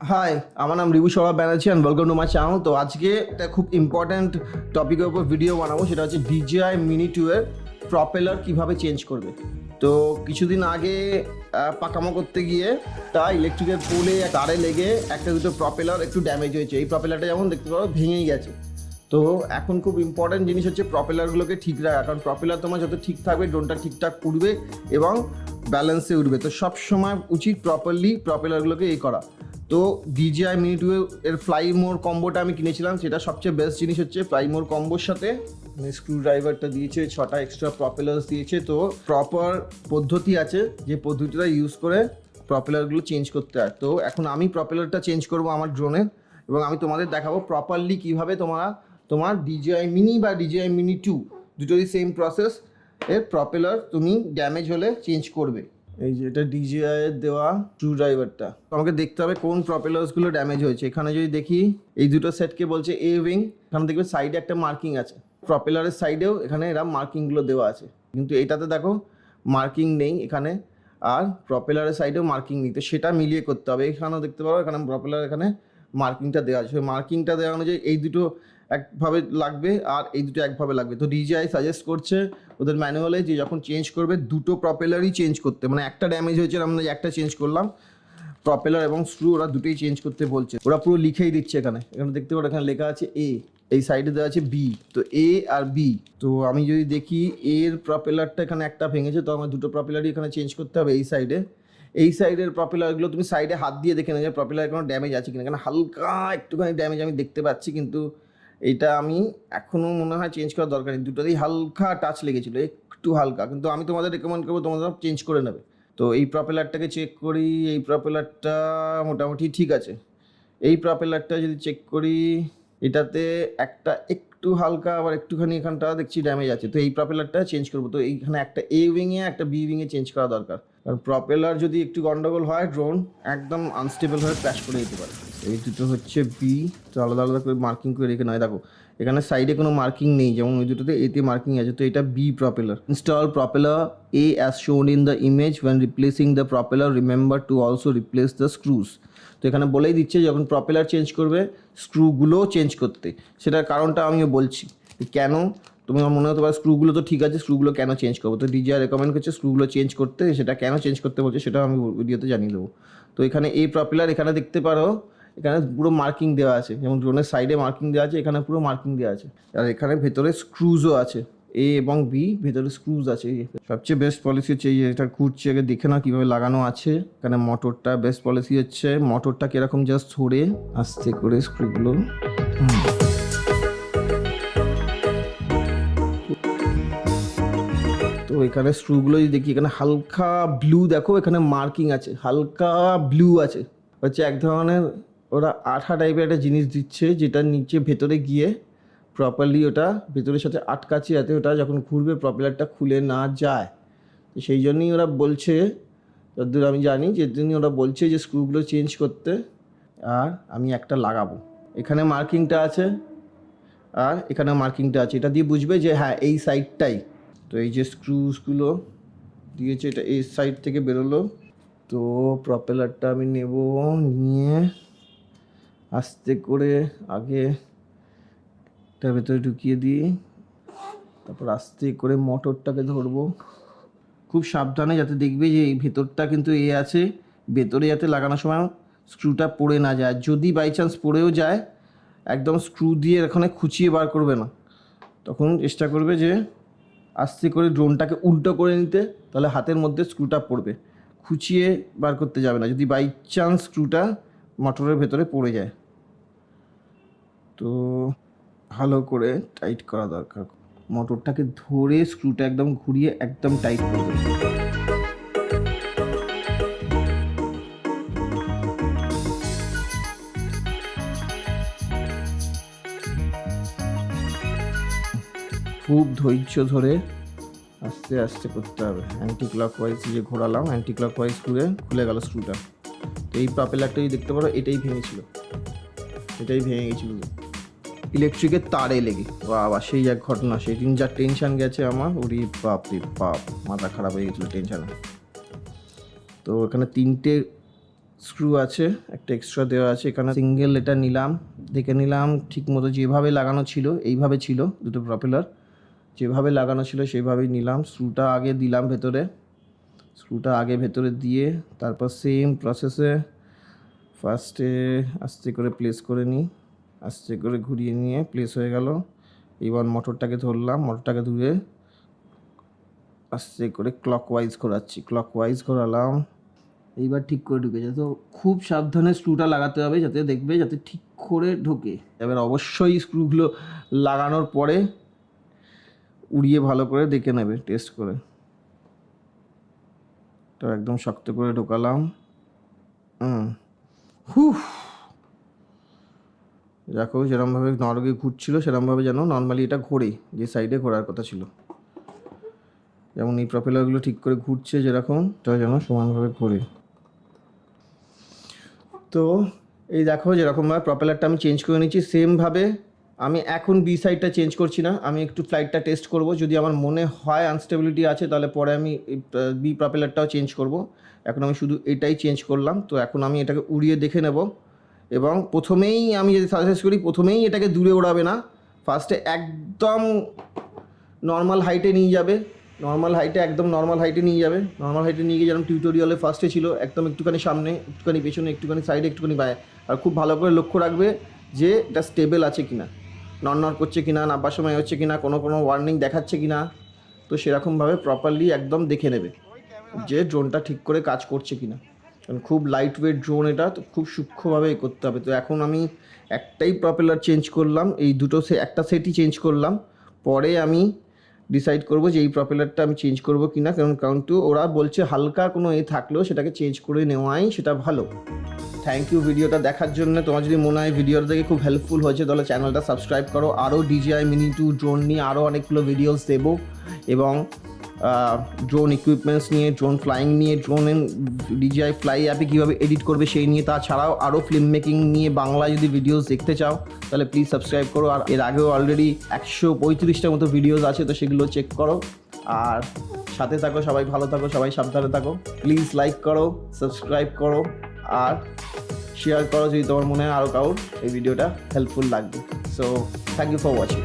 High, আমার নাম review Sourav Banerjee and welcome to my channel. তো আজকে একটা খুব ইম্পর্ট্যান্ট টপিকের উপর ভিডিও বানাবো, সেটা হচ্ছে DJI মিনি 2 এর প্রপেলার কীভাবে চেঞ্জ করবে। তো কিছুদিন আগে পাকামো করতে গিয়ে তা ইলেকট্রিকের পোলে তারে লেগে একটা দুটো প্রপেলার একটু ড্যামেজ হয়েছে। এই প্রপেলারটা যেমন দেখতে পারো ভেঙেই গেছে। তো এখন খুব ইম্পর্ট্যান্ট জিনিস হচ্ছে প্রপেলারগুলোকে ঠিক রাখা, কারণ প্রপেলার তোমার যত ঠিক থাকবে ড্রোনটা ঠিকঠাক উড়বে এবং ব্যালেন্সে উঠবে। তো সব সময় উচিত প্রপারলি প্রপেলারগুলোকে করা। তো DJI মিনি 2 এর ফ্লাই মোর কম্বোটা আমি কিনেছিলাম, সেটা সবচেয়ে বেস্ট জিনিস হচ্ছে ফ্লাই মোর কম্বোর সাথে স্ক্রু ড্রাইভারটা দিয়েছে, 6টা এক্সট্রা প্রপেলার্স দিয়েছে। তো প্রপার পদ্ধতি আছে যে পদ্ধতিটা ইউজ করে প্রপেলারগুলো চেঞ্জ করতে হয়। তো এখন আমি প্রপেলারটা চেঞ্জ করব আমার ড্রোনের, এবং আমি তোমাদের দেখাবো প্রপারলি কীভাবে তোমার DJI মিনি বা DJI মিনি 2 দুটোরই সেম প্রসেস এর প্রপেলার তুমি ড্যামেজ হলে চেঞ্জ করবে। এই যে এটা DJI এর দেওয়া স্ক্রু ড্রাইভারটা, আমাকে দেখতে হবে কোন প্রপেলার্সগুলো ড্যামেজ হয়েছে। এখানে যদি দেখি এই দুটো সেটকে বলছে এ উইং, এখানে দেখবে সাইডে একটা মার্কিং আছে, প্রপেলারের সাইডেও এখানে এরা মার্কিংগুলো দেওয়া আছে, কিন্তু এটাতে দেখো মার্কিং নেই এখানে, আর প্রপেলারের সাইডেও মার্কিং নেই। তো সেটা মিলিয়ে করতে হবে। এখানেও দেখতে পারো এখানে প্রপেলার এখানে মার্কিংটা দেওয়া আছে, মার্কিংটা দেওয়া অনুযায়ী এই দুটো একভাবে লাগবে আর এই দুটো একভাবে লাগবে। তো DJI সাজেস্ট করছে ওদের ম্যানুয়ালে যে যখন চেঞ্জ করবে দুটো প্রপেলারই চেঞ্জ করতে, মানে একটা ড্যামেজ হয়েছে আমরা একটা চেঞ্জ করলাম, প্রপেলার এবং স্ক্রু ওরা দুটোই চেঞ্জ করতে বলছে। ওরা পুরো লিখেই দিচ্ছে এখানে দেখতে পারো এখানে লেখা আছে এ, এই সাইডে দেওয়া আছে বি। তো এ আর বি, তো আমি যদি দেখি এর প্রপেলারটা এখানে একটা ভেঙেছে, তো আমার দুটো প্রপেলারই এখানে চেঞ্জ করতে হবে। এই সাইডের প্রপেলারগুলো তুমি সাইডে হাত দিয়ে দেখে নেবে প্রপেলার কোনো ড্যামেজ আছে কিনা, কারণ হালকা একটুখানি ড্যামেজ আমি দেখতে পাচ্ছি, কিন্তু এইটা আমি এখনও মনে হয় চেঞ্জ করার দরকার নেই। দুটোতেই হালকা টাচ লেগেছিলো, একটু হালকা, কিন্তু আমি তোমাদের রেকমেন্ড করবো তোমরা চেঞ্জ করে নেবে। তো এই প্রপেলারটাকে চেক করি, এই প্রপেলারটা মোটামুটি ঠিক আছে। এই প্রপেলারটা যদি চেক করি, এটাতে একটা একটু হালকা আবার একটুখানি এখানটা দেখছি ড্যামেজ আছে। তো এই প্রপেলারটা চেঞ্জ করবো। তো এইখানে একটা এ উইংয়ে একটা বি উইংয়ে চেঞ্জ করা দরকার, কারণ প্রপেলার যদি একটু গন্ডগোল হয় ড্রোন একদম আনস্টেবল হয়ে ক্র্যাশ করে যেতে পারে। এই দুটো হচ্ছে বি, তো আলাদা আলাদা করে মার্কিং করে রেখে নয়। দেখো এখানে সাইডে কোনো মার্কিং নেই, যেমন ওই দুটোতে এতে মার্কিং আছে। তো এটা বি propeller. Install propeller a as shown in the image, when replacing the propeller remember to also replace the screws. তো এখানে বলেই দিচ্ছে যখন প্রপেলার চেঞ্জ করবে স্ক্রুগুলোও চেঞ্জ করতে। সেটার কারণটা আমিও বলছি কেন। তোমার মনে হতে পারে স্ক্রুগুলো তো ঠিক আছে, স্ক্রুগুলো কেন চেঞ্জ করবো। তো DJI রেকমেন্ড করছে স্ক্রুগুলো চেঞ্জ করতে, সেটা কেন চেঞ্জ করতে বলছে সেটাও আমি ভিডিওতে জানিয়ে দেবো। তো এখানে এই প্রপেলার এখানে দেখতে পারো এখানে পুরো মার্কিং দেওয়া আছে, যেমন ড্রোনের সাইডে মার্কিং দেওয়া আছে, এখানে পুরো মার্কিং দেওয়া আছে। আর এখানে ভেতরে স্ক্রুজও আছে, এ এবং বি ভেতরে স্ক্রুজ আছে। সবচেয়ে বেস্ট পলিসি হচ্ছে এই এটা ঘুরছে, আগে দেখে না কীভাবে লাগানো আছে। এখানে মোটরটা বেস্ট পলিসি হচ্ছে মোটরটা কীরকম জাস্ট ধরে আস্তে করে স্ক্রুগুলো তো এখানে স্ক্রুগুলো যদি দেখি এখানে হালকা ব্লু, দেখো এখানে মার্কিং আছে, হালকা ব্লু আছে, হচ্ছে এক ধরনের ওরা আঠা টাইপের একটা জিনিস দিচ্ছে, যেটা নিচে ভেতরে গিয়ে প্রপারলি ওটা ভেতরের সাথে আটকাচ্ছে, যাতে ওটা যখন ঘুরবে প্রপেলারটা খুলে না যায়। তো সেই জন্যই ওরা বলছে, যতদূর আমি জানি যে জন্যই ওরা বলছে যে স্ক্রুগুলো চেঞ্জ করতে। আর আমি একটা লাগাবো, এখানে মার্কিংটা আছে আর এখানে মার্কিংটা আছে, এটা দিয়ে বুঝবে যে হ্যাঁ এই সাইডটাই। তো এই যে স্ক্রুজগুলো দিয়েছে এটা এই সাইড থেকে বেরোলো। তো প্রপেলারটা আমি নেব, নিয়ে আস্তে করে আগে এটা ভেতরে ঢুকিয়ে দিই, তারপর আস্তে করে মোটরটাকে ধরবো খুব সাবধানে, যাতে দেখবে যে এই ভেতরটা কিন্তু এ আছে, ভেতরে যাতে লাগানোর সময় স্ক্রুটা পড়ে না যায়। যদি বাই চান্স পড়েও যায় একদম স্ক্রু দিয়ে এখানে খুঁচিয়ে বার করবে না, তখন চেষ্টা করবে যে আস্তে করে ড্রোনটাকে উল্টো করে নিতে, তাহলে হাতের মধ্যে স্ক্রুটা পড়বে, খুঁচিয়ে বার করতে যাবে না যদি বাই চান্স স্ক্রুটা মোটরের ভেতরে পড়ে যায়। তো ভালো করে টাইট করা দরকার, মোটরটাকে ধরে স্ক্রুটা একদম ঘুরিয়ে একদম টাইট করবে। খুব ধৈর্য ধরে আস্তে আস্তে করতে হবে। অ্যান্টি ক্লকওয়াইজ যে ঘোরালাম, অ্যান্টি ক্লকওয়াইজ ঘুরে খুলে গেল স্ক্রুটা। তো এই প্রপেলারটা যদি দেখতে পারো এটাই ভেঙে গেছিলো ইলেকট্রিকের তারে লেগে। বাবা সেই এক ঘটনা, সেই দিন যা টেনশান গেছে আমার, ওরে বাপ রে বাপ, মাথা খারাপ হয়ে গেছিলো টেনশানে। তো এখানে 3টে স্ক্রু আছে, একটা এক্সট্রা দেওয়া আছে এখানে। সিঙ্গেল এটা নিলাম, দেখে নিলাম ঠিক মতো যেভাবে লাগানো ছিল এইভাবে ছিল, দুটো প্রপেলার যেভাবে লাগানো ছিল সেইভাবেই নিলাম। স্ক্রুটা আগে দিলাম ভেতরে, স্ক্রুটা আগে ভেতরে দিয়ে তারপর সেম প্রসেসে ফার্স্টে আস্তে করে প্লেস করে নিই, আস্তে করে ঘুরিয়ে নিয়ে প্লেস হয়ে গেল। এবার মোটরটাকে ধরলাম, মোটরটাকে ধরে আস্তে করে ক্লকওয়াইজ ঘোরাচ্ছি, ক্লকওয়াইজ ঘোরালাম। এইবার ঠিক করে ঢুকেছে। তো খুব সাবধানে স্ক্রুটা লাগাতে হবে যাতে দেখবে যাতে ঠিক করে ঢোকে। এবার অবশ্যই স্ক্রুগুলো লাগানোর পরে উড়িয়ে ভালো করে দেখে নেবে, টেস্ট করে। তো একদম শক্ত করে ঢোকালাম। দেখো যেরকমভাবে নর্মালি ঘুরছিল সেরকমভাবে যেন নর্মালি এটা ঘোরে, যে সাইডে ঘোরার কথা ছিল। যেমন এই প্রপেলারগুলো ঠিক করে ঘুরছে যেরকম, এটা যেন সমানভাবে ঘোরে। তো এই দেখো যেরকমভাবে প্রপেলারটা আমি চেঞ্জ করে নিচ্ছি, সেমভাবে আমি এখন বি সাইডটা চেঞ্জ করছি না, আমি একটু ফ্লাইটটা টেস্ট করব। যদি আমার মনে হয় আনস্টেবিলিটি আছে তাহলে পরে আমি বি প্রপেলারটাও চেঞ্জ করব। এখন আমি শুধু এটাই চেঞ্জ করলাম। তো এখন আমি এটাকে উড়িয়ে দেখে নেব। এবং প্রথমেই আমি যদি সাজেস্ট করি, প্রথমেই এটাকে দূরে ওড়াবে না, ফার্স্টে একদম নর্মাল হাইটে নিয়ে যাবে, নর্মাল হাইটে একদম নর্মাল হাইটে নিয়ে যাবে। নর্মাল হাইটে নিয়ে গিয়ে যেরকম টিউটোরিয়ালে ফার্স্টে ছিল, একদম একটুখানি সামনে, একটুখানি পেছনে, একটুখানি সাইডে, একটুখানি বায়ে। আর খুব ভালো করে লক্ষ্য রাখবে যে এটা স্টেবল আছে কিনা, নড়নড় করছে কিনা, নাব্বার সময় হচ্ছে কিনা, কোনো ওয়ার্নিং দেখাচ্ছে কিনা। তো সেরকমভাবে প্রপারলি একদম দেখে নেবে যে ড্রোনটা ঠিক করে কাজ করছে কিনা। কারণ খুব লাইট ওয়েট ড্রোন এটা, তো খুব সূক্ষ্মভাবে করতে হবে। তো এখন আমি একটাই প্রপেলার চেঞ্জ করলাম, এই দুটো একটা সেটই চেঞ্জ করলাম। পরে আমি ডিসাইড করব যে এই প্রপেলারটা আমি চেঞ্জ করব কি না। কারণ ওরা বলছে হালকা কোনো থাকলেও সেটাকে চেঞ্জ করে নেওয়াই সেটা ভালো। থ্যাংক ইউ ভিডিওটা দেখার জন্য। তোমার যদি মনে হয় ভিডিওটা দেখে খুব হেল্পফুল হয়েছে তাহলে চ্যানেলটা সাবস্ক্রাইব করো। আরও DJI মিনি 2 ড্রোন নিয়ে আরও অনেকগুলো ভিডিওস দেবো, এবং ড্রোন ইকুইপমেন্টস নিয়ে, ড্রোন ফ্লাইং নিয়ে, DJI ফ্লাই অ্যাপে কীভাবে এডিট করবে সেই নিয়ে। তাছাড়াও আরও ফিল্ম মেকিং নিয়ে বাংলায় যদি ভিডিওস দেখতে চাও তাহলে প্লিজ সাবস্ক্রাইব করো। আর এর আগেও অলরেডি 135টার মতো ভিডিওস আছে, তো সেগুলো চেক করো। আর সাথে থাকো, সবাই ভালো থাকো, সবাই সাবধানে থাকো। প্লিজ লাইক করো, সাবস্ক্রাইব করো আর শেয়ার করো যদি তোমার মনে হয় আরও কারোর এই ভিডিওটা হেল্পফুল লাগবে। So thank you for watching.